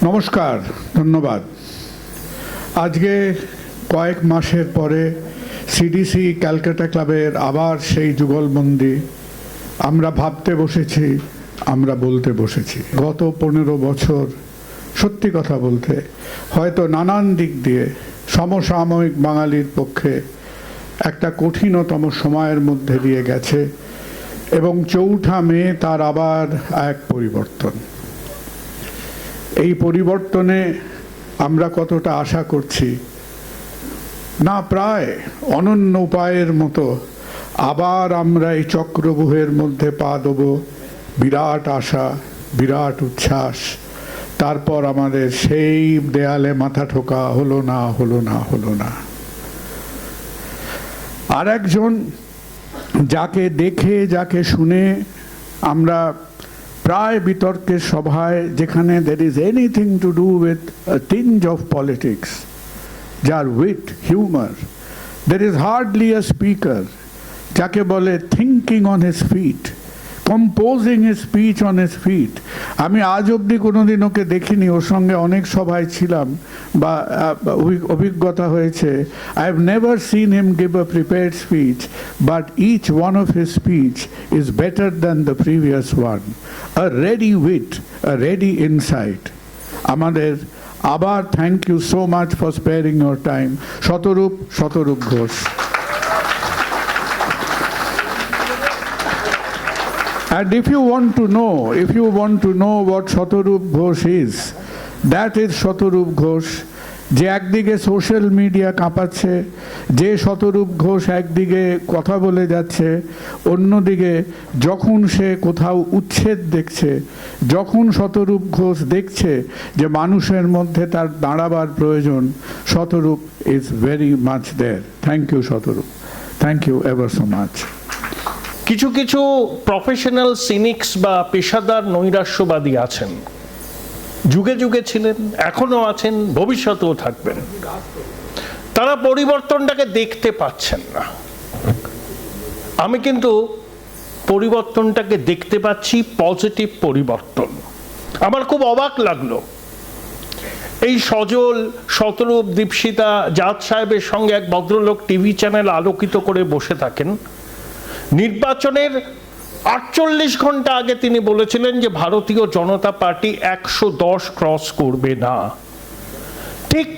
নমস্কার, ধন্যবাদ। আজকে কয়েক মাসের পরে সিডিসি ক্যালকাটা ক্লাবের আবার সেই যুগলবন্দি আমরা ভাবতে বসেছি, আমরা বলতে বসেছি। গত 15 বছর সত্যি কথা বলতে হয়তো নানান দিক দিয়ে সমসাময়িক বাঙালির পক্ষে একটা কঠিনতম সময়ের মধ্যে দিয়ে গেছে এবং 4 মে তার আবার এক পরিবর্তন। এই পরিবর্তনে আমরা কতটা আশা করছি না, প্রায় অনন্য উপায়ের মতো আবার আমরা এই চক্রব্যূহের মধ্যে পা দেব। বিরাট আশা, বিরাট উচ্ছ্বাস, তারপর আমাদের সেই দেয়ালে মাথা ঠোকা, হলো না হলো না হলো না। আর একজন যাকে দেখে যাকে শুনে আমরা প্রায় বিতর্কের সভায়, যেখানে there is anything to do with a tinge of politics, যার wit humour, there is hardly a speaker যাকে বলে thinking on his feet, composing his speech on his feet। আমি আজ অবধি কোনোদিন ওকে দেখিনি, ওর সঙ্গে অনেক সভায় ছিলাম বা অভিজ্ঞতা হয়েছে। I have never seen him give a prepared speech, but each one of his speech is better than the previous one. A ready wit, a ready insight. আমাদের আবার thank you so much for sparing your time, Shatarup Ghosh. And if you want to know what Shatarup Ghosh is, that is Shatarup Ghosh, যে একদিকে social media কাঁপাচ্ছে, যে শতরূপ ঘোষ একদিকে কথা বলে যাচ্ছে, অন্যদিকে যখন সে কোথাও উচ্ছেদ দেখছে, যখন শতরূপ ঘোষ দেখছে যে মানুষের মধ্যে তার দাঁড়াবার প্রয়োজন, Shatarup is very much there. Thank you Shatarup, thank you ever so much. কিছু কিছু প্রফেশনাল সিনিক্স বা পেশাদার নৈরাশ্যবাদী আছেন, যুগে যুগে ছিলেন, এখনো আছেন, ভবিষ্যতেও থাকবেন। তারা পরিবর্তনটাকে দেখতে পাচ্ছেন না। আমি কিন্তু পরিবর্তনটাকে দেখতে পাচ্ছি, পজিটিভ পরিবর্তন। আমার খুব অবাক লাগলো এই সজল, শতরূপ, দীপশিতা, জাত সাহেবের সঙ্গে এক ভদ্রলোক টিভি চ্যানেল আলোকিত করে বসে থাকেন। নির্বাচনের 48 ঘন্টা আগে তিনি বলেছিলেন যে ভারতীয় জনতা পার্টি 110 ক্রস করবে না। ঠিক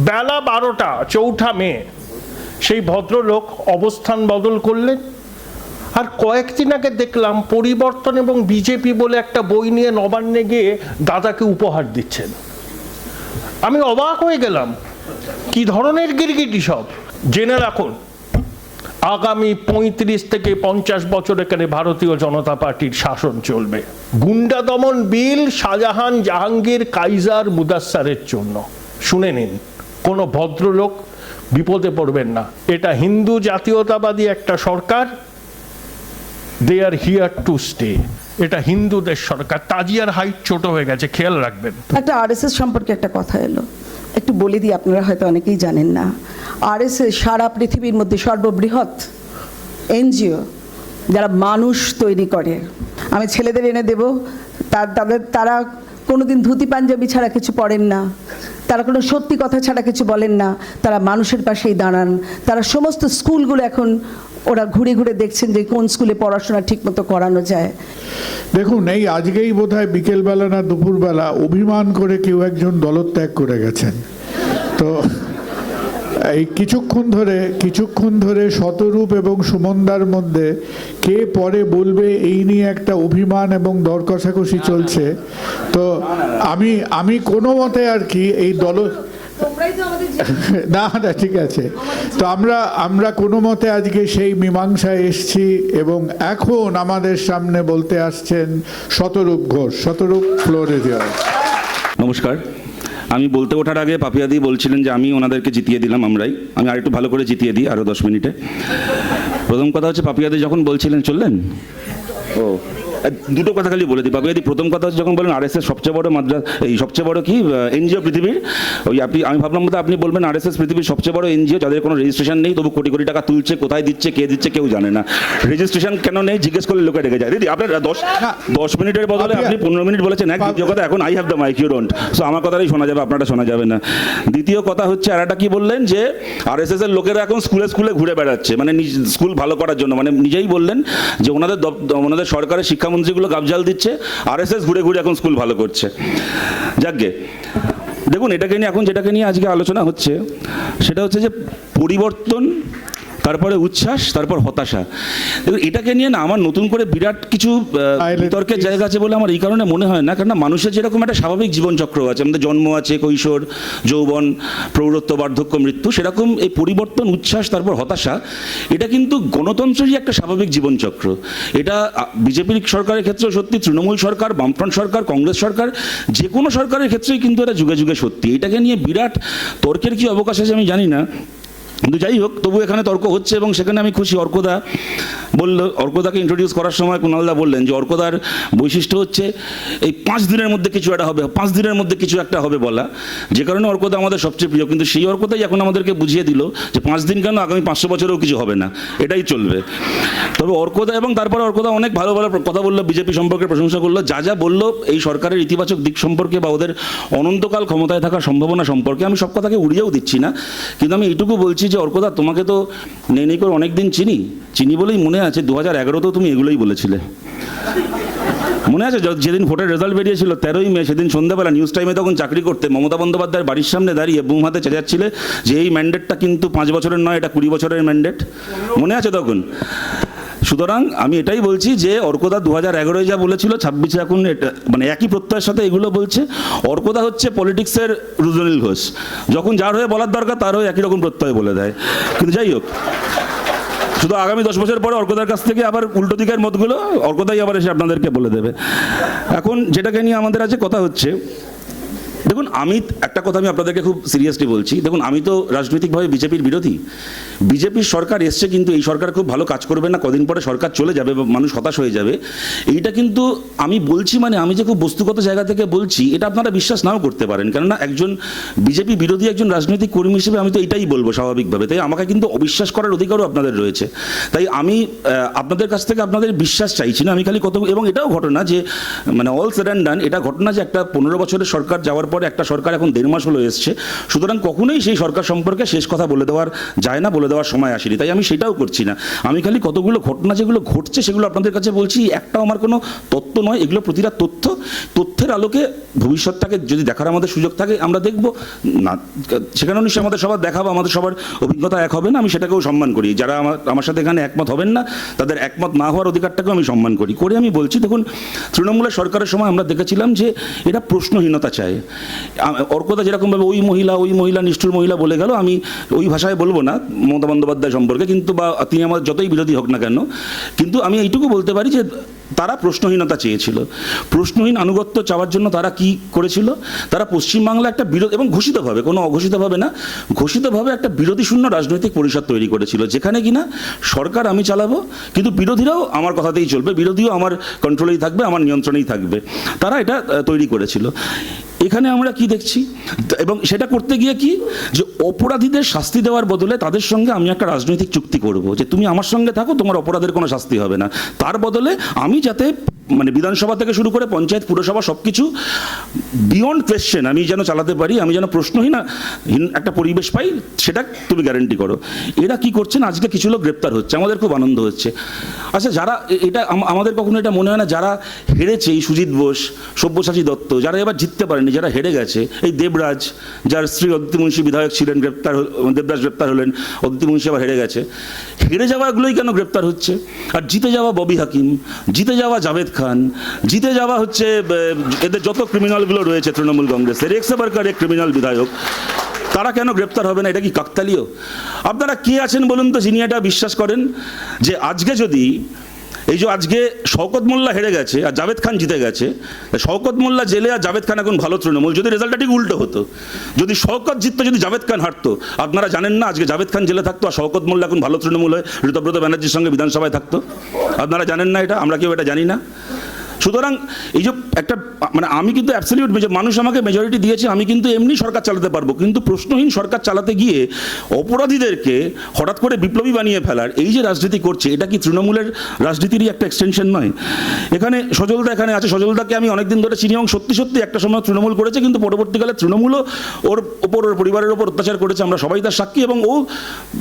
বেলা 12টা 4 মে সেই ভদ্রলোক অবস্থান বদল করলেন। আর কয়েকদিন আগে দেখলাম পরিবর্তন এবং বিজেপি বলে একটা বই নিয়ে নবান্নে গিয়ে দাদাকে উপহার দিচ্ছেন। আমি অবাক হয়ে গেলাম, কি ধরনের গিরগিটি সব। জেনে রাখুন, আগামী 35 থেকে 50 বছর এখানে ভারতীয় জনতা পার্টির শাসন চলবে। গুন্ডা দমন বিল শাহজাহান, জাহাঙ্গীর, কাইজার, মুদাস্সারের জন্য। শুনে নিন, কোনো ভদ্রলোক বিপদে পড়বেন না। এটা হিন্দু জাতীয়তাবাদী একটা সরকার, দে আর হিয়ার টু স্টে। এটা হিন্দুদের সরকার। তাজিয়ার হাইট ছোট হয়ে গেছে, খেয়াল রাখবেন। একটা আরএসএস সম্পর্কে একটা কথা এলো, একটু বলে দিই, আপনারা হয়তো অনেকেই জানেন না। আরএসএস সারা পৃথিবীর মধ্যে সর্ববৃহৎ এনজিও যারা মানুষ তৈরি করে। আমি ছেলেদের এনে দেব, তারা কোনোদিন ধুতি পাঞ্জাবি ছাড়া কিছু পড়েন না, তারা কোনো সত্যি কথা ছাড়া কিছু বলেন না, তারা মানুষের পাশেই দাঁড়ান। তারা সমস্ত স্কুলগুলো এখন ওরা ঘুরে ঘুরে দেখছেন যে কোন স্কুলে পড়াশোনা ঠিকমতো করানো যায়। দেখুন, এই আজকেই বোধহয় বিকেলবেলা না দুপুরবেলা অভিমান করে কেউ একজন দলত্যাগ করে গেছেন। তো এই কিছুক্ষণ ধরে শতরূপ এবং সুমনদার মধ্যে কে পরে বলবে এই নিয়ে একটা অভিমান এবং দর কষাকষি চলছে। তো আমি কোনো মতে আর কি এই না ঠিক আছে। তো আমরা কোনো মতে আজকে সেই মীমাংসায় এসছি এবং এখন আমাদের সামনে বলতে আসছেন শতরূপ ঘোষ। শতরূপ, ফ্লোরে দেওয়া। নমস্কার। আমি বলতে ওঠার আগে পাপিয়াদি বলছিলেন যে আমি ওনাদেরকে জিতিয়ে দিলাম। আমি আরেকটু ভালো করে জিতিয়ে দিই আরও 10 মিনিটে। প্রথম কথা হচ্ছে, পাপিয়াদি যখন বলছিলেন চললেন, দুটো কথা খালি বলে দিই বাবুদি। প্রথম কথা হচ্ছে যখন বলেন আরএসএস সবচেয়ে বড় মাদ্রাস, এই সবচেয়ে বড় কি এনজিও পৃথিবীর, ওই আমি ভাবলাম বোধহয় আপনি বলবেন আরএসএস পৃথিবীর সবচেয়ে বড় এনজিও যাদের কোনো রেজিস্ট্রেশন নেই, তবু কোটি কোটি টাকা তুলছে, কোথায় দিচ্ছে, কে দিচ্ছে কেউ জানে না। রেজিস্ট্রেশন কেন নেই জিজ্ঞেস করলে লোকে রেগে যায়। দিদি আপনার 10 মিনিটের বদলে আপনি 15 মিনিট বলেছেন এক দ্বিতীয় কথা, এখন I have the mic, you don't, so আমার কথাটাই শোনা যাবে, আপনারটা শোনা যাবে না। দ্বিতীয় কথা হচ্ছে আর একটা কি বললেন যে আরএসএস এর লোকেরা এখন স্কুলে স্কুলে ঘুরে বেড়াচ্ছে, মানে স্কুল ভালো করার জন্য, মানে নিজেই বললেন যে ওনাদের সরকারের শিক্ষামন্ত্রীগুলো গাবজাল দিচ্ছে, আরএসএস ঘুরে ঘুরে এখন স্কুল ভালো করছে। যাকগে, দেখুন এটাকে নিয়ে এখন যেটাকে নিয়ে আজকে আলোচনা হচ্ছে সেটা হচ্ছে যে পরিবর্তন, তারপরে উচ্ছ্বাস, তারপর হতাশা। দেখুন এটাকে নিয়ে না আমার নতুন করে বিরাট কিছু বিতর্কের জায়গা আছে বলে আমার এই কারণে মনে হয় না, কারণ মানুষের যেরকম একটা স্বাভাবিক জীবনচক্র আছে, আমাদের জন্ম আছে, কৈশোর, যৌবন, প্রৌঢ়ত্ব, বার্ধক্য, মৃত্যু, সেরকম এই পরিবর্তন, উচ্ছ্বাস, তারপর হতাশা, এটা কিন্তু গণতন্ত্রেরই একটা স্বাভাবিক জীবনচক্র। এটা বিজেপির সরকারের ক্ষেত্রেও সত্যি, তৃণমূল সরকার, বামফ্রন্ট সরকার, কংগ্রেস সরকার, যে কোনো সরকারের ক্ষেত্রেই কিন্তু এটা যুগে যুগে সত্যি। এটাকে নিয়ে বিরাট তর্কের কি অবকাশ আছে আমি জানি না, কিন্তু যাই হোক তবু এখানে তর্ক হচ্ছে এবং সেখানে আমি খুশি। অর্কদাকে ইন্ট্রোডিউস করার সময় কুণালদা বললেন যে অর্কদার বৈশিষ্ট্য হচ্ছে এই 5 দিনের মধ্যে কিছু একটা হবে, 5 দিনের মধ্যে কিছু একটা হবে বলা, যে কারণে অর্কদা আমাদের সবচেয়ে প্রিয়। কিন্তু সেই অর্কদাই এখন আমাদেরকে বুঝিয়ে দিল যে 5 দিন কেন, আগামী 500 বছরেও কিছু হবে না, এটাই চলবে। তবে অর্কদা, এবং তারপরে অর্কদা অনেক ভালো ভালো কথা বললো, বিজেপি সম্পর্কে প্রশংসা করলো, যা যা বললো এই সরকারের ইতিবাচক দিক সম্পর্কে বা ওদের অনন্তকাল ক্ষমতায় থাকার সম্ভাবনা সম্পর্কে, আমি সব কথাকে উড়িয়েও দিচ্ছি না, কিন্তু আমি এইটুকু বলছি যে অর্কদা তোমাকে তো নেই করে অনেকদিন চিনি বলেই মনে আছে 2011তেও তুমি এগুলোই বলেছিলে। মনে আছে যেদিন ভোটের রেজাল্ট বেরিয়েছিল 13ই মে, সেদিন সন্ধ্যাবেলা নিউজ টাইমে তখন চাকরি করতে মমতা বন্দ্যোপাধ্যায়ের বাড়ির সামনে দাঁড়িয়ে বুম হাতে চেঁচাচ্ছিলে যে এই ম্যান্ডেটটা কিন্তু 5 বছরের নয়, এটা 20 বছরের ম্যান্ডেট। মনে আছে তখন? সুতরাং আমি এটাই বলছি যে অর্কদা 2011-এ যা বলেছিল 26-এ এখন এটা মানে একই প্রত্যয়ের সাথে এগুলো বলছে। অর্কদা হচ্ছে পলিটিক্সের রুজনীল ঘোষ, যখন যার হয়ে বলার দরকার তার হয়ে একই রকম প্রত্যয় বলে দেয়। কিন্তু যাই হোক, শুধু আগামী 10 বছর পরে অর্কদার কাছ থেকে আবার উল্টো দিকের মতগুলো অর্কদাই আবার এসে আপনাদেরকে বলে দেবে। এখন যেটাকে নিয়ে আমাদের আজকে কথা হচ্ছে, দেখুন আমি একটা কথা আমি আপনাদেরকে খুব সিরিয়াসলি বলছি, দেখুন আমি তো রাজনৈতিকভাবে বিজেপির বিরোধী। বিজেপির সরকার এসছে, কিন্তু এই সরকার খুব ভালো কাজ করবে না, কদিন পরে সরকার চলে যাবে, মানুষ হতাশ হয়ে যাবে। এইটা কিন্তু আমি বলছি, মানে আমি যে খুব বস্তুগত জায়গা থেকে বলছি, এটা আপনারা বিশ্বাস নাও করতে পারেন, কেননা একজন বিজেপি বিরোধী একজন রাজনৈতিক কর্মী হিসেবে আমি তো এটাই বলবো স্বাভাবিকভাবে। তাই আমাকে কিন্তু অবিশ্বাস করার অধিকারও আপনাদের রয়েছে। তাই আমি আপনাদের কাছ থেকে আপনাদের বিশ্বাস চাইছি না, আমি খালি কত, এবং এটাও ঘটনা যে মানে অল সেড অ্যান্ড ডান, এটা ঘটনা যে একটা 15 বছরের সরকার যাওয়ার পরে একটা সরকার এখন 1.5 মাস হলো এসছে, সুতরাং কখনোই সেই সরকার সম্পর্কে শেষ কথা বলে দেওয়ার যায় না, বলে দেওয়ার সময় আসেনি, তাই আমি সেটাও করছি না। আমি খালি কতগুলো ঘটনা যেগুলো ঘটছে সেগুলো আপনাদের কাছে বলছি। একটাও আমার কোনো তত্ত্ব নয়, এগুলো প্রতিটা তথ্যের আলোকে ভবিষ্যৎটাকে যদি দেখার আমাদের সুযোগ থাকে আমরা দেখব না, সেখানেও নিশ্চয়ই আমাদের সবার দেখাবো, আমাদের সবার অভিজ্ঞতা এক হবে না, আমি সেটাকেও সম্মান করি। যারা আমার সাথে এখানে একমত হবেন না তাদের একমত না হওয়ার অধিকারটাকেও আমি সম্মান করে আমি বলছি, দেখুন তৃণমূলের সরকারের সময় আমরা দেখেছিলাম যে এটা প্রশ্নহীনতা চায়। অর্কদা যেরকমভাবে ওই মহিলা নিষ্ঠুর মহিলা বলে গেল, আমি ওই ভাষায় বলবো না মমতা বন্দ্যোপাধ্যায় সম্পর্কে, কিন্তু বা তিনি আমার যতই বিরোধী হোক না কেন, কিন্তু আমি এইটুকু বলতে পারি যে তারা প্রশ্নহীনতা চেয়েছিল। প্রশ্নহীন আনুগত্য চাওয়ার জন্য তারা কি করেছিল, তারা পশ্চিমবাংলা একটা বিরোধী, এবং ঘোষিতভাবে, কোনো অঘোষিতভাবে না, ঘোষিতভাবে একটা বিরোধী শূন্য রাজনৈতিক পরিষদ তৈরি করেছিল, যেখানে কিনা সরকার আমি চালাবো, কিন্তু বিরোধীরাও আমার কথাতেই চলবে, বিরোধীও আমার কন্ট্রোলেই থাকবে, আমার নিয়ন্ত্রণেই থাকবে। তারা এটা তৈরি করেছিল। এখানে আমরা কি দেখছি, এবং সেটা করতে গিয়ে কি, যে অপরাধীদের শাস্তি দেওয়ার বদলে তাদের সঙ্গে আমি একটা রাজনৈতিক চুক্তি করব, যে তুমি আমার সঙ্গে থাকো, তোমার অপরাধের কোনো শাস্তি হবে না, তার বদলে আমি যাতে মানে বিধানসভা থেকে শুরু করে পঞ্চায়েত, পুরসভা সব কিছু বিয়ন্ড কোয়েশ্চেন আমি যেন চালাতে পারি, আমি যেন প্রশ্নহীন একটা পরিবেশ পাই, সেটা তুমি গ্যারেন্টি করো। এরা কি করছেন, আজকে কিছু লোক গ্রেপ্তার হচ্ছে, আমাদের খুব আনন্দ হচ্ছে। আচ্ছা, যারা এটা আমাদের কখনো এটা মনে হয় না, যারা হেরেছে, এই সুজিত বোস, সব্যসাচী দত্ত, যারা এবার জিততে পারেনি, যারা হেরে গেছে, এই দেবরাজ, যার স্ত্রী অদিতি মুন্সি বিধায়ক ছিলেন, দেবরাজ গ্রেপ্তার হলেন, অদিতি মুন্সি আবার হেরে গেছে, হেরে যাওয়াগুলোই কেন গ্রেপ্তার হচ্ছে? আর জিতে যাওয়া ববি হাকিম, জিতে যাওয়া জাভেদ খান, জিতে যাওয়া হচ্ছে এদের যত ক্রিমিনালগুলো রয়েছে তৃণমূল কংগ্রেসের, এক্স-বারকার এক ক্রিমিনাল বিধায়ক, তারা কেন গ্রেপ্তার হবে না? এটা কি কাকতালীয়? আপনারা কে আছেন বলুন তো যিনি এটা বিশ্বাস করেন যে আজকে যদি এই যে আজকে শওকত মোল্লা হেরে গেছে আর জাভেদ খান জিতে গেছে, শওকত মোল্লা জেলে আর জাভেদ খান এখন ভালো তৃণমূল, যদি রেজাল্টটা ঠিক উল্টো হতো, যদি শওকত জিততো, যদি জাভেদ খান হারতো, আপনারা জানেন না আজকে জাভেদ খান জেলে থাকতো আর শওকত মোল্লা এখন ভালো তৃণমূল হয়ে ঋতব্রত ব্যানার্জির সঙ্গে বিধানসভায় থাকতো? আপনারা জানেন না এটা? আমরা কেউ এটা জানি না? সুতরাং এই যে একটা মানে আমি কিন্তু অ্যাবসলিউট মানুষ আমাকে মেজরিটি দিয়েছে, আমি কিন্তু এমনি সরকার চালাতে পারবো, কিন্তু প্রশ্নহীন সরকার চালাতে গিয়ে অপরাধীদেরকে হঠাৎ করে বিপ্লবী বানিয়ে ফেলার এই যে রাজনীতি করছে, এটা কি তৃণমূলের রাজনীতিরই একটা এক্সটেনশন নয়? এখানে সজলদা এখানে আছে, সজলদাকে আমি অনেকদিন ধরে চিনি এবং সত্যি সত্যি একটা সময় তৃণমূল করেছে, কিন্তু পরবর্তীকালে তৃণমূলও ওর ওপর, ওর পরিবারের ওপর অত্যাচার করেছে, আমরা সবাই তার সাক্ষী, এবং ও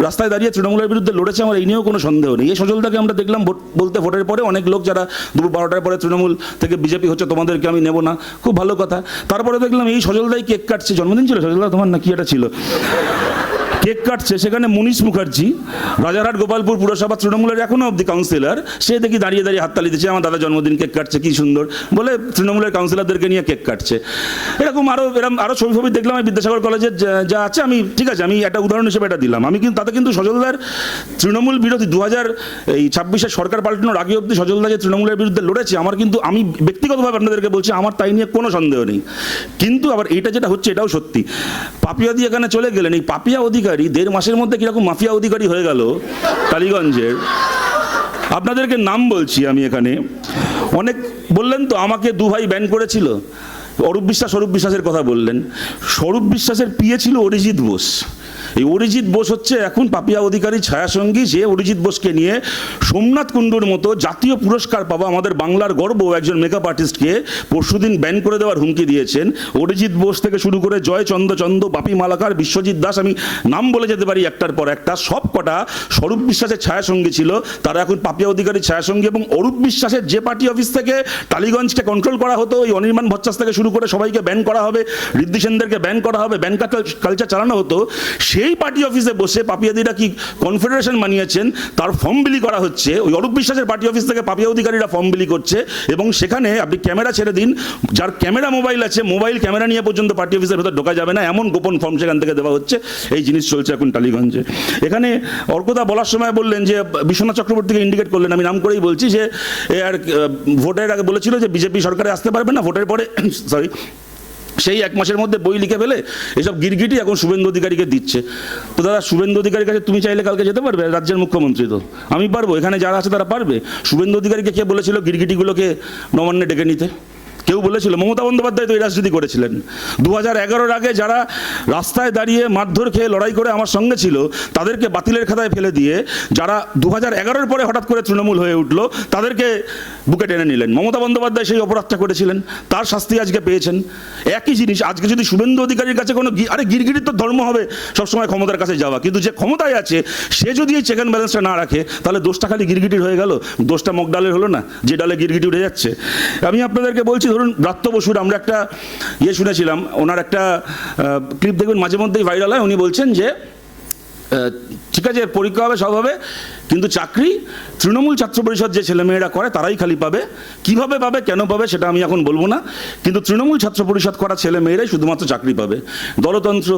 রাস্তায় দাঁড়িয়ে তৃণমূলের বিরুদ্ধে লড়েছে, আমার এই নিয়েও কোনো সন্দেহ নেই। এই সজলদাকে আমরা দেখলাম বলতে ভোটের পরে অনেক লোক যারা দুপুর 12টার পরে তৃণমূল থেকে বিজেপি হচ্ছে তোমাদেরকে আমি নেব না, খুব ভালো কথা। তারপরে দেখলাম এই সজলদাই কেক কাটছে, জন্মদিন ছিল সজলদা তোমার না কি এটা ছিল, কেক কাটছে, সেখানে মনীষ মুখার্জি রাজারহাট গোপালপুর পুরসভা তৃণমূলের এখনো অব্দি কাউন্সিলর, সে দেখি দাঁড়িয়ে দাঁড়িয়ে হাততালি দিচ্ছে, আমার দাদা জন্মদিন কেক কাটছে কি সুন্দর বলে তৃণমূলের কাউন্সিলরদেরকে নিয়ে কেক কাটছে। এরকম আরও ছবি ছবি দেখলাম আমি বিদ্যাসাগর কলেজের যা আছে, আমি ঠিক আছে আমি একটা উদাহরণ হিসেবে এটা দিলাম, আমি কিন্তু তাতে কিন্তু সজলদার তৃণমূল বিরোধী 2026 সরকার পাল্টানোর আগে অব্দি সজলদা যে তৃণমূলের বিরুদ্ধে লড়েছে, আমার কিন্তু আমি ব্যক্তিগতভাবে আপনাদেরকে বলছি আমার তাই নিয়ে কোনো সন্দেহ নেই। কিন্তু আবার এটা যেটা হচ্ছে এটাও সত্যি, পাপিয়া দিয়ে এখানে চলে গেলেন, এই পাপিয়া অধিকারী 1.5 মাসের মধ্যে কিরকম মাফিয়া অধিকারী হয়ে গেল টালিগঞ্জের। আপনাদেরকে নাম বলছি আমি এখানে, অনেক বললেন তো আমাকে 2 ভাই ব্যান করেছিল, অরূপ বিশ্বাসের কথা বললেন, স্বরূপ বিশ্বাসের পিএ ছিল অরিজিৎ বোস। এই অরিজিৎ বোস হচ্ছে এখন পাপিয়া অধিকারী ছায়াসঙ্গী, যে অরিজিৎ বোসকে নিয়ে সোমনাথ কুণ্ডুর মতো জাতীয় পুরস্কার পাওয়া আমাদের বাংলার গর্ব একজন মেকআপ আর্টিস্টকে পরশুদিন ব্যান করে দেওয়ার হুমকি দিয়েছেন। অরিজিৎ বোস থেকে শুরু করে জয় চন্দ্র, বাপি মালাকার, বিশ্বজিৎ দাস, আমি নাম বলে যেতে পারি একটার পর একটা, সব কটা স্বরূপ বিশ্বাসের ছায়াসঙ্গী ছিল, তারা এখন পাপিয়া অধিকারী ছায়াসঙ্গী। এবং অরূপ বিশ্বাসের যে পার্টি অফিস থেকে টালিগঞ্জকে কন্ট্রোল করা হতো, ওই অনির্বাণ ভট্টাচ থেকে শুরু করে সবাইকে ব্যান করা হবে, ঋদ্ধি সেনদেরকে ব্যান করা হবে, ব্যান কালচার চালানো হতো, সেই পার্টি অফিসে বসে পাপিয়াদিরা কি কনফেডারেশন বানিয়েছেন, তার ফর্ম বিলি করা হচ্ছে। ওই অরূপ বিশ্বাসের পার্টি অফিস থেকে পাপিয়া অধিকারীরা ফর্ম বিলি করছে, এবং সেখানে আপনি ক্যামেরা ছেড়ে দিন, যার ক্যামেরা মোবাইল আছে, মোবাইল ক্যামেরা নিয়ে পর্যন্ত পার্টি অফিসের ভেতর ঢোকা যাবে না, এমন গোপন ফর্ম সেখান থেকে দেওয়া হচ্ছে। এই জিনিস চলছে এখন টালিগঞ্জে। এখানে অর্কদা বলার সময় বললেন যে বিশ্বনাথ চক্রবর্তীকে ইন্ডিকেট করলেন, আমি নাম করেই বলছি যে আর ভোটের আগে বলেছিল যে বিজেপি সরকারে আসতে পারবে না, ভোটের পরে সরি সেই 1 মাসের মধ্যে বই লিখে ফেলে এসব গিরগিটি এখন শুভেন্দু অধিকারীকে দিচ্ছে। তো দাদা শুভেন্দু অধিকারীর কাছে তুমি চাইলে কালকে যেতে পারবে, রাজ্যের মুখ্যমন্ত্রী তো, আমি পারবো, এখানে যারা আছে তারা পারবে। শুভেন্দু অধিকারীকে কে বলেছিল গিরগিটিগুলোকে নবান্নে ডেকে নিতে? কেউ বলেছিল? মমতা বন্দ্যোপাধ্যায় তো এই রাজনীতি করেছিলেন। 2011-এর আগে যারা রাস্তায় দাঁড়িয়ে মারধর খেয়ে লড়াই করে আমার সঙ্গে ছিল, তাদেরকে বাতিলের খাতায় ফেলে দিয়ে যারা 2011-এর পরে হঠাৎ করে তৃণমূল হয়ে উঠলো, তাদেরকে বুকে টেনে নিলেন। মমতা বন্দ্যোপাধ্যায় সেই অপরাধটা করেছিলেন, তার শাস্তি আজকে পেয়েছেন। একই জিনিস আজকে যদি শুভেন্দু অধিকারীর কাছে কোনো গিরগিটির তো ধর্ম হবে সবসময় ক্ষমতার কাছে যাওয়া, কিন্তু যে ক্ষমতায় আছে সে যদি এই চেক অ্যান্ড ব্যালেন্সটা না রাখে, তাহলে দোষটা খালি গিরগিটির হয়ে গেল, দোষটা মগ ডালের হলো না, যে ডালে গিরগিটি উঠে যাচ্ছে। আমি আপনাদেরকে বলছি, ধরুন ব্রাত্য বসুর আমরা একটা শুনেছিলাম, ওনার একটা ক্লিপ দেখবেন মাঝে মধ্যেই ভাইরাল হয়, উনি বলছেন যে ঠিক আছে পরীক্ষা হবে, সব হবে, কিন্তু চাকরি তৃণমূল ছাত্র পরিষদ যে ছেলেমেয়েরা করে তারাই খালি পাবে। কিভাবে পাবে, কেন পাবে সেটা আমি এখন বলবো না, কিন্তু তৃণমূল ছাত্র পরিষদ করা ছেলেমেয়েরাই শুধুমাত্র চাকরি পাবে। দলতন্ত্র,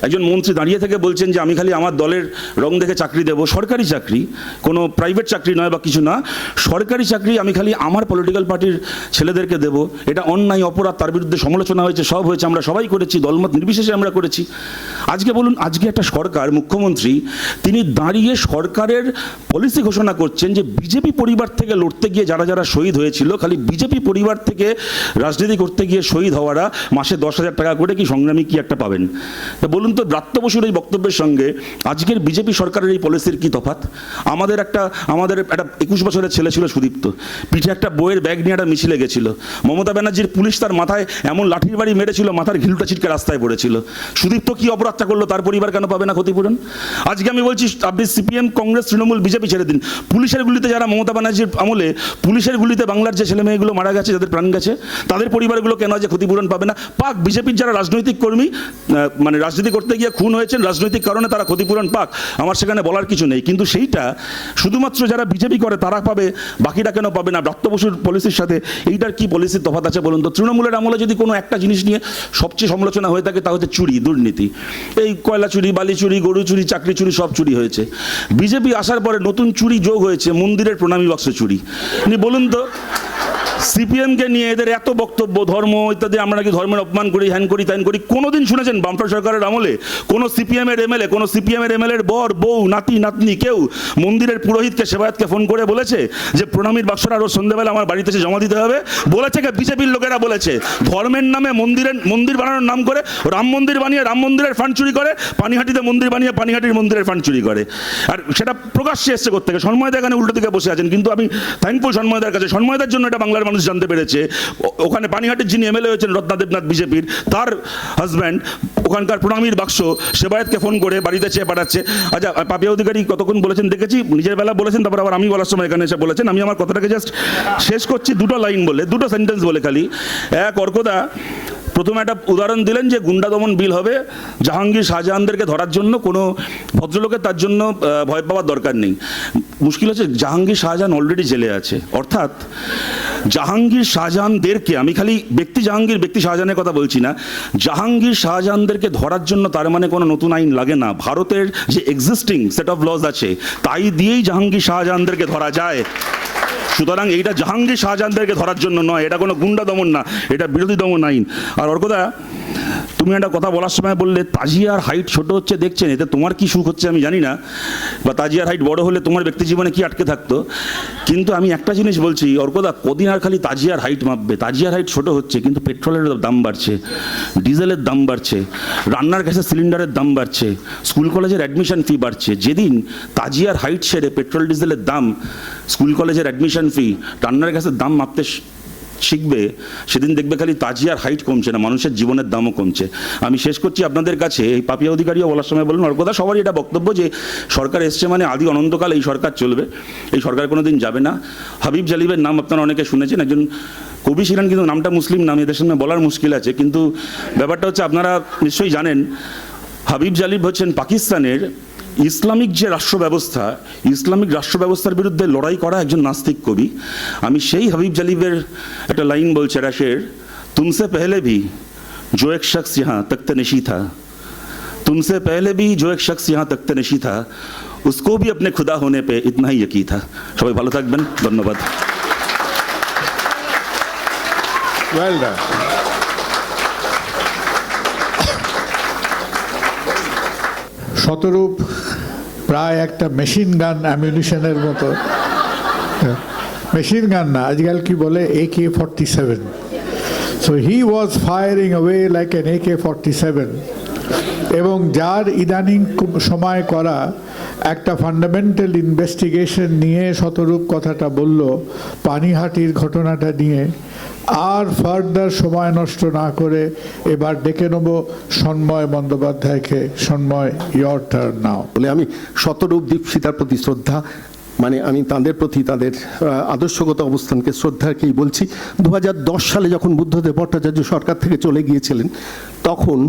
একজন মন্ত্রী দাঁড়িয়ে থেকে বলছেন যে আমি খালি আমার দলের রং দেখে চাকরি দেব, সরকারি চাকরি, কোনো প্রাইভেট চাকরি নয় বা কিছু না, সরকারি চাকরি আমি খালি আমার পলিটিক্যাল পার্টির ছেলেদেরকে দেব। এটা অন্যায়, অপরাধ, তার বিরুদ্ধে সমালোচনা হয়েছে, সব হয়েছে, আমরা সবাই করেছি, দলমত নির্বিশেষে আমরা করেছি। আজকে বলুন, আজকে একটা সরকার, মুখ্যমন্ত্রী তিনি দাঁড়িয়ে সরকারের পলিসি ঘোষণা করছেন যে বিজেপি পরিবার থেকে লড়তে গিয়ে যারা যারা শহীদ হয়েছিল, খালি বিজেপি পরিবার থেকে রাজনীতি করতে গিয়ে শহীদ হওয়ারা মাসে 10,000 টাকা করে কি সংগ্রামী কি একটা পাবেন। তা বলুন তো, ব্রাত্য বসুর এই বক্তব্যের সঙ্গে আজকের বিজেপি সরকারের এই পলিসির কি তফাৎ? আমাদের একটা 21 বছরের ছেলে ছিল সুদীপ্ত, পিঠে একটা বইয়ের ব্যাগ নিয়ে একটা মিছিলে গেছিল, মমতা ব্যানার্জির পুলিশ তার মাথায় এমন লাঠির বাড়ি মেরেছিল, মাথার ঘিলুটা ছিটকে রাস্তায় পড়েছিল। সুদীপ্ত কি অপরাধটা করলো, তার পরিবার কেন পাবে না ক্ষতিপূরণ? আজকে আমি বলছি, আপনি সিপিএম, কংগ্রেস, তৃণমূল, বিজেপি ছেড়ে দিন, পুলিশের গুলিতে যারা মমতা ব্যানার্জির আমলে পুলিশের গুলিতে বাংলার যে ছেলে মেয়েগুলো মারা গেছে, যাদের প্রাণ গেছে, তাদের পরিবারগুলো কেন যে ক্ষতিপূরণ পাবে না? পাক, বিজেপির যারা রাজনৈতিক কর্মী, মানে রাজনীতি করতে গিয়ে খুন হয়েছেন রাজনৈতিক কারণে, তারা ক্ষতিপূরণ পাক, আমার সেখানে বলার কিছু নেই, কিন্তু সেইটা শুধুমাত্র যারা বিজেপি করে তারা পাবে, বাকিরা কেন পাবে না? ব্রাত্য বসুর পলিসির সাথে এইটার কি পলিসির তফাৎ আছে বলুন তো? তৃণমূলের আমলে যদি কোনো একটা জিনিস নিয়ে সবচেয়ে সমালোচনা হয়ে থাকে তা হচ্ছে চুরি, দুর্নীতি, এই কয়লা চুরি, বালি চুরি, গরু চুরি, চাকরি চুরি, সব চুরি হয়েছে। বিজেপি আসার পরে নতুন চুরি যোগ হয়েছে, মন্দিরের প্রণামী বাক্স চুরি। বলুন তো, সিপিএমকে নিয়ে এদের এত বক্তব্য, ধর্ম ইত্যাদি, আমরা নাকি ধর্মের অপমান করি, হ্যান করি, ত্যান করি। কোনোদিন শুনেছেন বামফ্রন্ট সরকারের আমলে কোনো সিপিএমের এমএলএ, কোনো সিপিএমের এমএলএর বর, বউ, নাতি, নাতনি কেউ মন্দিরের পুরোহিতকে, সেবায়তকে ফোন করে বলেছে যে প্রণামীর বাক্সটা রোজ সন্ধ্যেবেলা আমার বাড়িতে এসে জমা দিতে হবে? বলেছে কে? বিজেপির লোকেরা বলেছে। ধর্মের নামে মন্দির বানানোর নাম করে রাম মন্দির বানিয়ে রাম মন্দিরের ফান্ড চুরি করে, পানিহাটিতে মন্দির বানিয়ে পানিহাটির মন্দিরের ফান্ড চুরি করে। আর সেটা প্রকাশ্যে এসছে কোত্থেকে? সন্ময়দা এখানে উল্টো দিকে বসে আছেন, কিন্তু আমি থ্যাঙ্কফুল সন্ময়দার কাছে। সন্ময়দার জন্য এটা বাংলার মানুষ জানতে পেরেছে। ওখানে পানিহাটির যিনি এমএলএ হয়েছেন রত্না দেবনাথ বিজেপির, তার হাজব্যান্ড ওখানকার প্রণামীর বাক্স সেবায়তকে ফোন করে বাড়িতে চেয়ে পাঠাচ্ছে। আচ্ছা, পাপিয়া অধিকারী কতক্ষণ বলেছেন দেখেছি, নিজের বেলা বলেছেন, তারপর আবার আমি বলার সময় এখানে এসে বলেছেন। আমি আমার কথাটাকে জাস্ট শেষ করছি দুটো লাইন বলে, দুটো সেন্টেন্স বলে খালি। এক, অর্কদা প্রথমে একটা উদাহরণ দিলেন যে গুন্ডা দমন বিল হবে, জাহাঙ্গীর শাহজাহানদেরকে ধরার জন্য কোনো ভদ্রলোকের তার জন্য ভয় পাওয়ার দরকার নেই। মুশকিল হচ্ছে জাহাঙ্গীর শাহজাহান অলরেডি জেলে আছে। অর্থাৎ জাহাঙ্গীর শাহজাহানদেরকে, আমি খালি ব্যক্তি শাহজাহানের কথা বলছি না, জাহাঙ্গীর শাহজাহানদেরকে ধরার জন্য তার মানে কোনো নতুন আইন লাগে না। ভারতের যে এক্সিস্টিং সেট অফ লজ আছে তাই দিয়েই জাহাঙ্গীর শাহজাহানদেরকে ধরা যায়। সুতরাং এইটা জাহাঙ্গীর শাহজাহানদেরকে ধরার জন্য নয়, এটা কোনো গুন্ডা দমন না, এটা বিরোধী দমন আইন। আর অর্কদা, তুমি একটা কথা বলার সময় বললে তাজিয়ার হাইট ছোট হচ্ছে দেখছেন, এতে তোমার কি সুখ হচ্ছে আমি জানি না, বা তাজিয়ার হাইট বড় হলে তোমার ব্যক্তি জীবনে কি আটকে থাকতো। কিন্তু আমি একটা জিনিস বলছি অর্কদা, কদিন আর খালি তাজিয়ার হাইট মাপবে? তাজিয়ার হাইট ছোট হচ্ছে, কিন্তু পেট্রোলের দাম বাড়ছে, ডিজেলের দাম বাড়ছে, রান্নার গ্যাসের সিলিন্ডারের দাম বাড়ছে, স্কুল কলেজের অ্যাডমিশন ফি বাড়ছে। যেদিন তাজিয়ার হাইট ছেড়ে পেট্রোল ডিজেলের দাম, স্কুল কলেজের অ্যাডমিশন ফি, রান্নার গ্যাসের দাম মাপতে শিখবে, সেদিন দেখবে খালি তাজিয়ার হাইট কমছে না, মানুষের জীবনের দামও কমছে। আমি শেষ করছি আপনাদের কাছে, এই পাপিয়া অধিকারীও বলার সময় বললেন, অর্কদা সবারই এটা বক্তব্য যে সরকার এসছে মানে আদি অনন্তকাল এই সরকার চলবে, এই সরকার কোনো দিন যাবে না। হাবিব জালিবের নাম আপনারা অনেকে শুনেছেন, একজন কবি ছিলেন, কিন্তু নামটা মুসলিম নাম, এদের সামনে বলার মুশকিল আছে। কিন্তু ব্যাপারটা হচ্ছে আপনারা নিশ্চয়ই জানেন, হাবিব জালিব হচ্ছেন পাকিস্তানের ইসলামিক যে রাষ্ট্র ব্যবস্থা, ইসলামিক রাষ্ট্র ব্যবস্থার বিরুদ্ধে লড়াই করা একজন নাস্তিক কবি। আমি সেই হাবিব জালিবের একটা লাইন বলছি, একটা শের, তুমসে পহলে ভি जो एक शख्स यहाँ तख्त नशी था, तुमसे पहले भी जो एक शख्स यहाँ तख्त नशी था, उसको भी अपने खुदा होने पे इतना ही यकीन था। সবাই ভালো থাকবেন, ধন্যবাদ। Well done. শতরূপ প্রায় একটা মেশিন গান অ্যামিউনিশনের মতো, মেশিন গান না, আজকাল কি বলে AK-47, so he was firing away like an AK-47। এবং যার ইদানিং সময় করা একটা ফান্ডামেন্টাল ইনভেস্টিগেশন নিয়ে শতরূপ কথাটা বলল, পানিহাটির ঘটনাটা নিয়ে। আর ফার্দার সময় নষ্ট না করে এবার ডেকে নেব সন্ময় বন্দ্যোপাধ্যায়কে। Sanmoy, year turn now. বলে আমি শতরূপ দীপশিতার প্রতি শ্রদ্ধা, মানে আমি তাদের প্রতি তাদের আদর্শগত অবস্থানকে শ্রদ্ধাকেই বলছি। 2010 সালে যখন বুদ্ধদেব ভট্টাচার্য সরকার থেকে চলে গিয়েছিলেন, তখন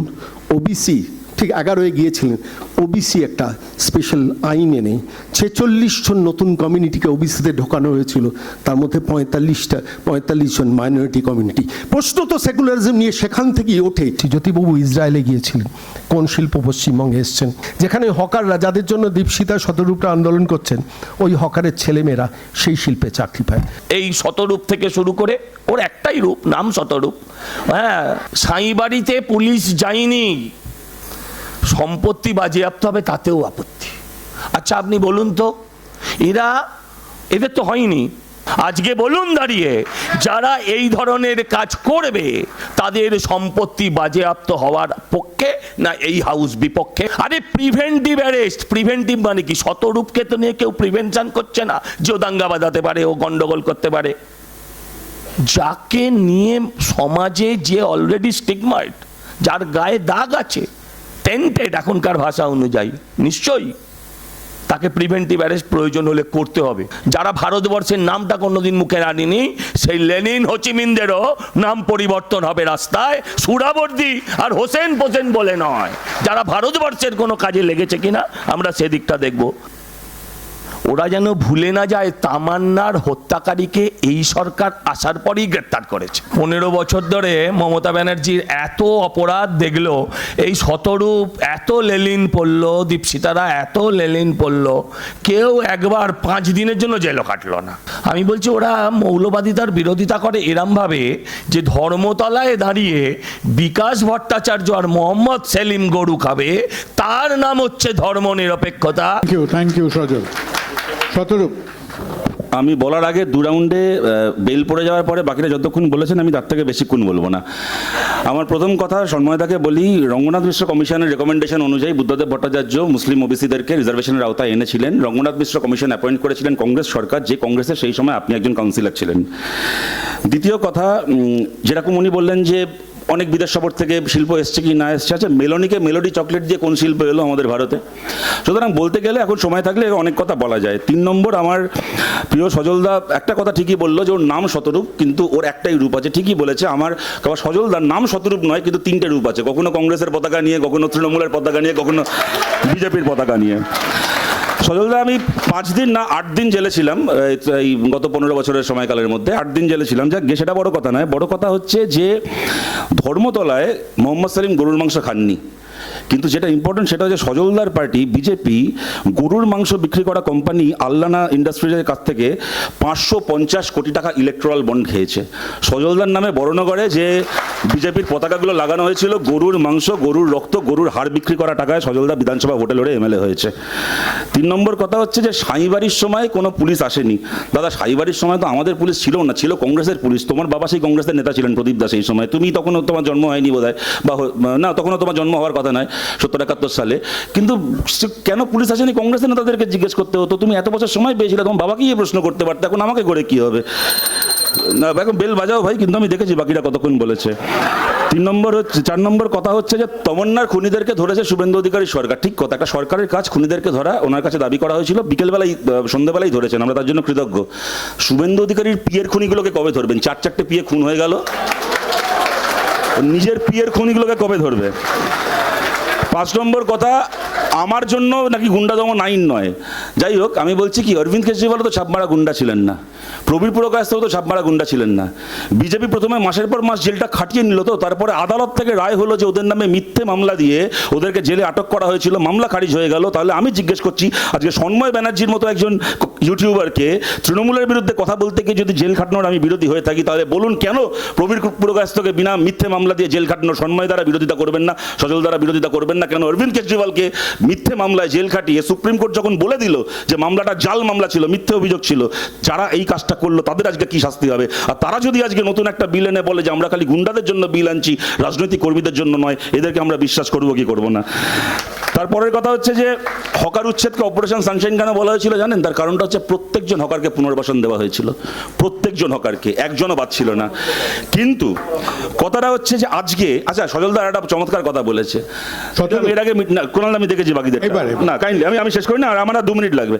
ওবিসি ঠিক 11 গিয়েছিলেন, ওবিসি একটা স্পেশাল আইন এনে 46 জন নতুন কমিউনিটিকে ওবিসিতে ঢোকানো হয়েছিল, তার মধ্যে 45 জন মাইনরিটি কমিউনিটি। প্রশ্ন তো সেকুলারিজম নিয়ে সেখান থেকেই ওঠে। জ্যোতিবাবু ইসরায়েলে গিয়েছিলেন, কোন শিল্প পশ্চিমবঙ্গে এসছেন, যেখানে হকাররা, যাদের জন্য দীপশিতা শতরূপটা আন্দোলন করছেন, ওই হকারের ছেলেমেয়েরা সেই শিল্পে চাকরি পায়। এই শতরূপ থেকে শুরু করে, ওর একটাই রূপ, নাম শতরূপ। হ্যাঁ, সাঁইবাড়িতে পুলিশ যায়নি, সম্পত্তি বাজেয়াপ্ত হবে তাতেও আপত্তি। আচ্ছা আপনি বলুন তো, এদের তো হয়নি। আজকে বলুন দাঁড়িয়ে, যারা এই ধরনের কাজ করবে তাদের সম্পত্তি বাজেয়াপ্ত হওয়ার পক্ষে না এই হাউস বিপক্ষে? আরে প্রিভেন্টিভ অ্যারেস্ট, প্রিভেন্টিভ মানে কি? শতরূপকে তো নিয়ে কেউ প্রিভেনশন করছে না যে ও দাঙ্গা বাঁধাতে পারে, ও গন্ডগোল করতে পারে। যাকে নিয়ে সমাজে যে অলরেডি স্টিগমাইড, যার গায়ে দাগ আছে, টেন্টেড এখনকার ভাষা অনুযায়ী, নিশ্চয়ই তাকে প্রিভেন্টিভ অ্যারেস্ট প্রয়োজন হলে করতে হবে। যারা ভারতবর্ষের নামটা কোনোদিন মুখে আনেনি, সেই লেনিন হোচিমিনদেরও নাম পরিবর্তন হবে রাস্তায়, সুরাবর্দী আর হোসেন পোসেন বলে নয়। যারা ভারতবর্ষের কোনো কাজে লেগেছে কিনা আমরা সেদিকটা দেখব। ওরা যেন ভুলে না যায় তামান্নার হত্যাকারীকে এই সরকার আসার পরেই গ্রেপ্তার করেছে। 15 বছর ধরে মমতা ব্যানার্জির এত অপরাধ দেখলো, এই শতরূপ এত লেলিন পড়লো, দীপশিতারা এত লেলিন পড়লো, কেউ একবার 5 দিনের জন্য জেলও কাটলো না। আমি বলছি ওরা মৌলবাদিতার বিরোধিতা করে এরমভাবে যে ধর্মতলায় দাঁড়িয়ে বিকাশ ভট্টাচার্য আর মোহাম্মদ সেলিম গরু খাবে, তার নাম হচ্ছে ধর্মনিরপেক্ষতা। থ্যাংক ইউ সজল। শতরূপ, আমি বলার আগে 2 রাউন্ডে বেল পড়ে যাওয়ার পরে বাকিরা যতক্ষণ বলেছেন আমি তার থেকে বেশিক্ষণ বলবো না। আমার প্রথম কথা সন্ময়দাকে বলি, রঙ্গনাথ মিশ্র কমিশনের রেকমেন্ডেশন অনুযায়ী বুদ্ধদেব ভট্টাচার্য মুসলিম ওবিসিদেরকে রিজার্ভেশনের আওতায় এনেছিলেন। রঙ্গনাথ মিশ্র কমিশন অ্যাপয়েন্ট করেছিলেন কংগ্রেস সরকার, যে কংগ্রেসের সেই সময় আপনি একজন কাউন্সিলর ছিলেন। দ্বিতীয় কথা, যেরকম উনি বললেন যে অনেক বিদেশ সফর থেকে শিল্প এসছে কি না এসছে, আছে মেলোনিকে মেলোডি চকলেট দিয়ে কোন শিল্প এলো আমাদের ভারতে? সুতরাং বলতে গেলে এখন সময় থাকলে অনেক কথা বলা যায়। 3 নম্বর, আমার প্রিয় সজলদা একটা কথা ঠিকই বললো যে ওর নাম শতরূপ, কিন্তু ওর একটাই রূপ আছে। ঠিকই বলেছে, আমার সজলদার নাম শতরূপ নয়, কিন্তু 3টে রূপ আছে, কখনো কংগ্রেসের পতাকা নিয়ে, কখনো তৃণমূলের পতাকা নিয়ে, কখনো বিজেপির পতাকা নিয়ে। সজলদা, আমি 5 দিন না 8 দিন জেলে ছিলাম এই গত 15 বছরের সময়কালের মধ্যে। 8 দিন জেলে ছিলাম, যাক সেটা বড় কথা নয়। বড় কথা হচ্ছে যে ধর্মতলায় মোহাম্মদ সেলিম গরুর মাংস খাননি, কিন্তু যেটা ইম্পর্টেন্ট সেটা হচ্ছে সজলদার পার্টি বিজেপি গরুর মাংস বিক্রি করা কোম্পানি আল্লানা ইন্ডাস্ট্রিজের কাছ থেকে 550 কোটি টাকা ইলেকট্রাল বন্ড খেয়েছে। সজলদার নামে বর্ণগড়ে যে বিজেপির পতাকাগুলো লাগানো হয়েছিল, গরুর মাংস, গরুর রক্ত, গরুর হাড় বিক্রি করা টাকায় সজলদা বিধানসভা ভোটে লড়ে এমএলএ হয়েছে। 3 নম্বর কথা হচ্ছে যে সাঁইবাড়ির সময় কোনো পুলিশ আসেনি। দাদা, সাঁইবাড়ির সময় তো আমাদের পুলিশ ছিল না, ছিল কংগ্রেসের পুলিশ। তোমার বাবা সেই কংগ্রেসের নেতা ছিলেন, প্রদীপ দাস। এই সময় তুমি তখনও তোমার জন্ম হয়নি বোধহয়, বা না তখনও তোমার জন্ম হওয়ার কথা নয়, 70-71 সালে। কিন্তু কেন পুলিশ আসেনি কংগ্রেসের নেতাদেরকে জিজ্ঞেস করতে হতো। তুমি এত বছর সময় পেয়েছিলে, তোমার বাবাকে গিয়ে প্রশ্ন করতে পারতে, এখন আমাকে করে কি হবে? না, এখন বেল বাজাও ভাই, কিন্তু আমি দেখেছি বাকিরা কতক্ষণ বলেছে। 4 নম্বর কথা হচ্ছে যে তমন্নার খুনিদেরকে ধরেছে শুভেন্দু অধিকারী সরকার। ঠিক কথা, একটা সরকারের কাজ খুনিদেরকে ধরা। ওনার কাছে দাবি করা হয়েছিল, বিকেলবেলায় সন্ধ্যেবেলায় ধরেছেন, আমরা তার জন্য কৃতজ্ঞ। শুভেন্দু অধিকারীর পিয়ের খুনিগুলোকে কবে ধরবেন? 4-4টে পিয়ে খুন হয়ে গেল, নিজের পিয়ের খুনিগুলোকে কবে ধরবে? 5 নম্বর কথা, আমার জন্য নাকি গুন্ডা দমন আইন নয়। যাই হোক, আমি বলছি কি, অরবিন্দ কেজরিওয়ালও তো ছাপমারা গুন্ডা ছিলেন না, প্রবীর পুরকায়স্থও তো ছাপমারা গুন্ডা ছিলেন না। বিজেপি প্রথমে মাসের পর মাস জেলটা খাটিয়ে নিল, তো তারপরে আদালত থেকে রায় হলো যে ওদের নামে মিথ্যে মামলা দিয়ে ওদেরকে জেলে আটক করা হয়েছিল, মামলা খারিজ হয়ে গেল। তাহলে আমি জিজ্ঞেস করছি, আজকে সন্ময় ব্যানার্জির মতো একজন ইউটিউবারকে তৃণমূলের বিরুদ্ধে কথা বলতে গিয়ে যদি জেল খাটানোর আমি বিরোধী হয়ে থাকি, তাহলে বলুন কেন প্রবীর পুরকায়স্থকে বিনা মিথ্যে মামলা দিয়ে জেল খাটানোর সন্ময় দ্বারা বিরোধিতা করবেন না, সজল দ্বারা বিরোধিতা করবেন না? কেন অরবিন্দ কেজরিওয়ালকে মিথ্যে মামলায় জেল খাটিয়ে সুপ্রিম কোর্ট যখন বলে দিল যে মামলাটা জাল মামলা ছিল, মিথ্যে অভিযোগ ছিল, যারা এই কাজটা করলো তাদের আজকে কি শাস্তি হবে? আর তারা যদি আজকে নতুন একটা বিল এনে বলে যে আমরা খালি গুন্ডাদের জন্য বিল আনছি, রাজনৈতিক কর্মীদের জন্য নয়, এদেরকে আমরা বিশ্বাস করবো কি করবো না? তারপরের কথা হচ্ছে যে হকার উচ্ছেদকে অপারেশন সানশাইন কেন বলা হয়েছিল জানেন? তার কারণটা হচ্ছে প্রত্যেকজন হকারকে পুনর্বাসন দেওয়া হয়েছিল, প্রত্যেকজন হকারকে, একজনও বাদ ছিল না। কিন্তু কথাটা হচ্ছে যে আজকে, আচ্ছা সজলদার একটা চমৎকার কথা বলেছে, এর আগে কোনাল আমি দেখেছি, বাকিদের না কাইন্ডলি আমি শেষ করি না, আর আমার 2 মিনিট লাগবে।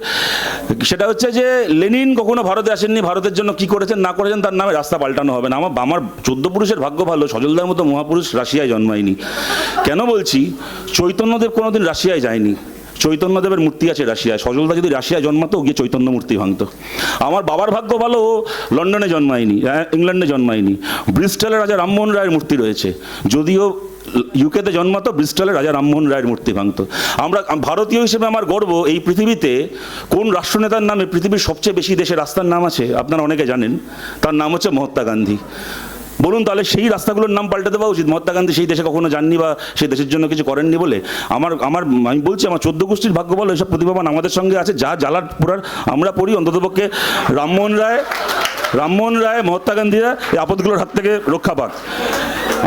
সেটা হচ্ছে যে লেনিন কখনো ভারতে আসেননি, ভারতের জন্য কি করেছেন না করেছেন তার নামে রাস্তা পাল্টানো হবে না। আমার 14 পুরুষের ভাগ্য ভালো, সজলদার মতো মহাপুরুষ রাশিয়ায় জন্মায়নি। কেন বলছি? চৈতন্যদেব কোনোদিন রাশিয়ায় যায়নি, চৈতন্যদেবের মূর্তি আছে রাশিয়ায়। সজলদা যদি রাশিয়ায় জন্মাতো, গিয়ে চৈতন্য মূর্তি ভাঙতো। আমার বাবার ভাগ্য ভালো, ও লন্ডনে জন্মায়নি, ইংল্যান্ডে জন্মায়নি। ব্রিস্টলের রাজা রামমোহন রায়ের মূর্তি রয়েছে, যদিও ইউকেতে জন্মাতো, ব্রিস্টলের রাজা রামমোহন রায়ের মূর্তি ভাঙতো। আমরা ভারতীয় হিসেবে আমার গর্ব, এই পৃথিবীতে কোন রাষ্ট্রনেতার নামে পৃথিবীর সবচেয়ে বেশি দেশে রাস্তার নাম আছে আপনারা অনেকে জানেন, তার নাম হচ্ছে মহাত্মা গান্ধী। বলুন তাহলে সেই রাস্তাগুলোর নাম পাল্টে দেওয়া উচিত? মহাত্মা গান্ধী সেই দেশে কখনো যাননি বা সেই দেশের জন্য কিছু করেননি বলে? আমি বলছি আমার 14 গোষ্ঠীর ভাগ্য ভালো, এসব প্রতিভাবান আমাদের সঙ্গে আছে। যা জ্বালার পুরার আমরা পড়ি, অন্ততপক্ষে রামমোহন রায়, মহাত্মা গান্ধীরা এই আপদগুলোর হাত থেকে রক্ষা পাক।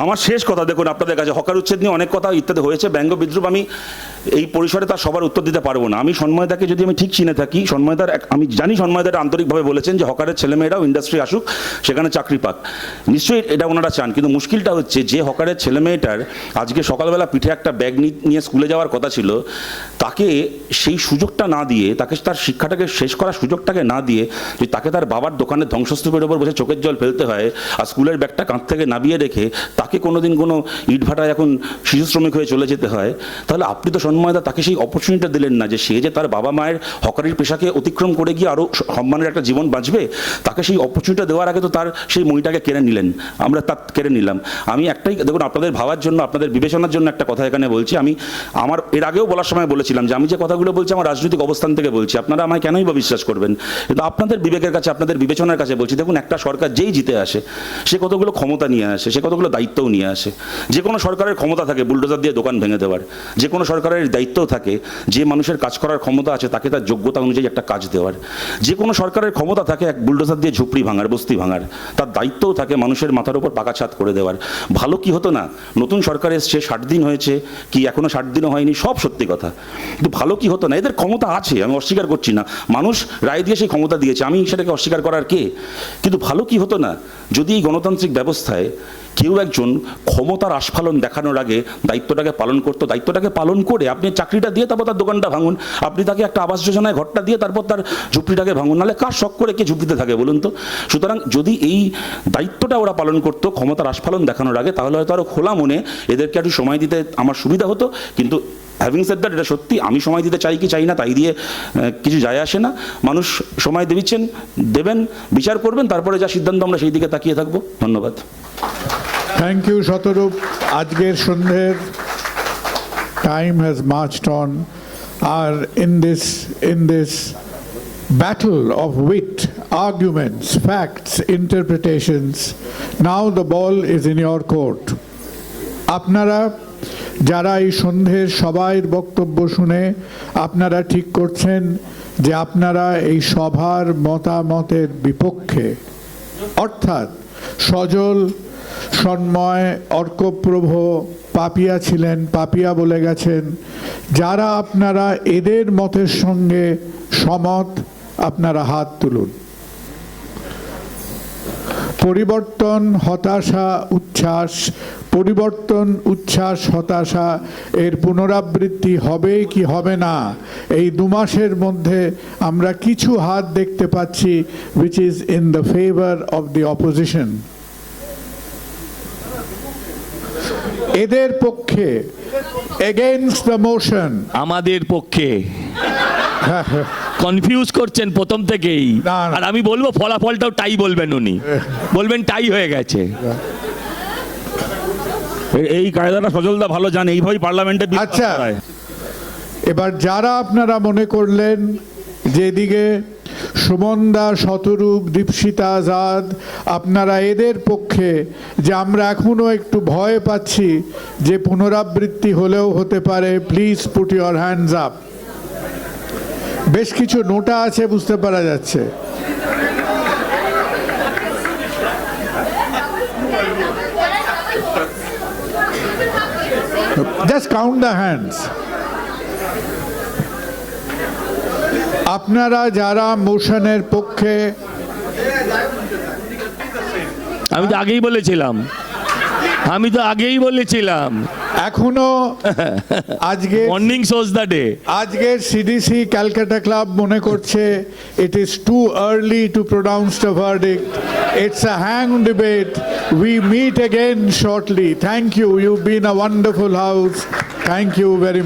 আমার শেষ কথা, দেখুন আপনাদের কাছে হকার উচ্ছেদ নিয়ে অনেক কথা ইত্যাদি হয়েছে, ব্যঙ্গ বিদ্রুপ, আমি এই পরিসরে তার সবার উত্তর দিতে পারবো না। আমি সন্ময়দাকে যদি আমি ঠিক চিনে থাকি, আমি জানি সন্ময়দার আন্তরিকভাবে বলেছেন যে হকারের ছেলেমেয়েরাও ইন্ডাস্ট্রি আসুক, সেখানে চাকরি পাক, নিশ্চয়ই এটা ওনারা চান। কিন্তু মুশকিলটা হচ্ছে যে হকারের ছেলেমেয়েটার আজকে সকালবেলা পিঠে একটা ব্যাগ নিয়ে স্কুলে যাওয়ার কথা ছিল, তাকে সেই সুযোগটা না দিয়ে, তাকে তার শিক্ষাটাকে শেষ করার সুযোগটাকে না দিয়ে, যদি তাকে তার বাবার দোকানের ধ্বংসস্তূপের ওপর বসে চোখের জল ফেলতে হয়, আর স্কুলের ব্যাগটা কাঁধ থেকে নামিয়ে রেখে তাকে তাকে কোনোদিন কোনো ইটভাটায় এখন শিশু শ্রমিক হয়ে চলে যেতে হয়, তাহলে আপনি তো সন্ময়দা তাকে সেই অপরচুনিটি দিলেন না যে সে যে তার বাবা মায়ের হকারির পেশাকে অতিক্রম করে গিয়ে আরও সম্মানের একটা জীবন বাঁচবে, তাকে সেই অপরচুনিটি দেওয়ার আগে তো তার সেই মইটাকে কেড়ে নিলেন, আমরা তা কেড়ে নিলাম। আমি একটাই দেখুন, আপনাদের ভাবার জন্য, আপনাদের বিবেচনার জন্য একটা কথা এখানে বলছি। আমি আমার এর আগেও বলার সময় বলেছিলাম যে আমি যে কথাগুলো বলছি আমার রাজনৈতিক অবস্থান থেকে বলছি, আপনারা আমায় কেনই বা বিশ্বাস করবেন, কিন্তু আপনাদের বিবেকের কাছে, আপনাদের বিবেচনার কাছে বলছি। দেখুন, একটা সরকার যেই জিতে আসে সে কতগুলো ক্ষমতা নিয়ে আসে, সে কতগুলো দায়িত্বও নিয়ে আসে। যে কোনো সরকারের ক্ষমতা থাকে বুলডোজার দিয়ে দোকান ভেঙে দেওয়ার, যে কোনো সরকারের দায়িত্বও থাকে যে মানুষের কাজ করার ক্ষমতা আছে তাকে তার যোগ্যতা অনুযায়ী একটা কাজ দেওয়ার, যে কোনো সরকারের ক্ষমতা থাকে এক বুলডোজার দিয়ে ঝুপড়ি ভাঙার, বস্তি ভাঙার, তার দায়িত্বও থাকে মানুষের মাথার উপর পাকা ছাদ করে দেওয়ার। ভালো কি হতো না, নতুন সরকার এসছে, 60 দিন হয়েছে কি এখনো 60 দিনও হয়নি, সব সত্যি কথা, কিন্তু ভালো কি হতো না, এদের ক্ষমতা আছে, আমি অস্বীকার করছি না, মানুষ রায় দিয়ে সেই ক্ষমতা দিয়েছে, আমি সেটাকে অস্বীকার করার কে, কিন্তু ভালো কি হতো না যদি এই গণতান্ত্রিক ব্যবস্থায় কেউ একজন ক্ষমতার আস্ফালন দেখানোর আগে দায়িত্বটাকে পালন করতো, দায়িত্বটাকে পালন করে আপনি চাকরিটা দিয়ে তারপর তার দোকানটা ভাঙুন, আপনি তাকে একটা আবাস যোজনায় ঘরটা দিয়ে তারপর তার ঝুপড়িটাকে ভাঙুন, নাহলে কার শখ করে কে ঝুপড়িতে থাকে বলুন তো। সুতরাং যদি এই দায়িত্বটা ওরা পালন করতো ক্ষমতার আস্ফালন দেখানোর আগে, তাহলে হয়তো আরও খোলা মনে এদেরকে একটু সময় দিতে আমার সুবিধা হতো। কিন্তু হ্যাভিং সেড দ্যাট, এটা সত্যি আমি সময় দিতে চাই কি চাই না তাই দিয়ে কিছু যায় আসে না, মানুষ সময় দিচ্ছেন, দেবেন, বিচার করবেন, তারপরে যা সিদ্ধান্ত আমরা সেই দিকে তাকিয়ে থাকবো। ধন্যবাদ। Thank you Shatarup. আজকের সন্ধ্যের টাইম হ্যাজ মার্চড অন, আর in this battle of wit, arguments, facts, interpretations, now the ball is in your court. আপনারা যারা এই সন্ধ্যের সবাইয়ের বক্তব্য শুনে আপনারা ঠিক করছেন যে আপনারা এই সভার মতামতের বিপক্ষে, অর্থাৎ সজল, সন্ময়, অর্কপ্রভ পাপিয়া ছিলেন, পাপিয়া বলে গেছেন, যারা আপনারা এদের মতের সঙ্গে সমত আপনারা হাত তুলুন। পরিবর্তন, হতাশা, উচ্ছ্বাস, পরিবর্তন, উচ্ছ্বাস, হতাশা এর পুনরাবৃত্তি হবে কি হবে না, এই 2 মাসের মধ্যে আমরা কিছু হাত দেখতে পাচ্ছি which is in the favor of the opposition. এদের পক্ষে, against the motion, আমাদের পক্ষে কনফিউজ করছেন প্রথম থেকেই। না, না। আর আমি বলবো ফলাফলটাও টাই বলবেন, উনি বলবেন টাই হয়ে গেছে। এই কায়দাটা সজলদা ভালো জানে, এইভাবেই পার্লামেন্টে আচ্ছা, এবার যারা আপনারা মনে করলেন যে এদিকে সুমনদা, শতরূপ, দীপশিতা, আজাদ, আপনারা এদের পক্ষে, যে আমরা এখনো একটু ভয় পাচ্ছি যে পুনরাবৃত্তি হলেও হতে পারে, please put your hands up. বেশ কিছু নোটা আছে, বুঝতে পারা যাচ্ছে। Just count the hands. আপনারা যারা মোশনের পক্ষে, আমি তো আগেই বলেছিলাম এখনো আজকে মর্নিং শোজ দ্য ডে, আজকের সিডিসি ক্যালকাটা ক্লাব মনে করছে it is too early to pronounce the verdict. It's a hang debate. We meet again shortly. Thank you. You've been a wonderful house. Thank you very much.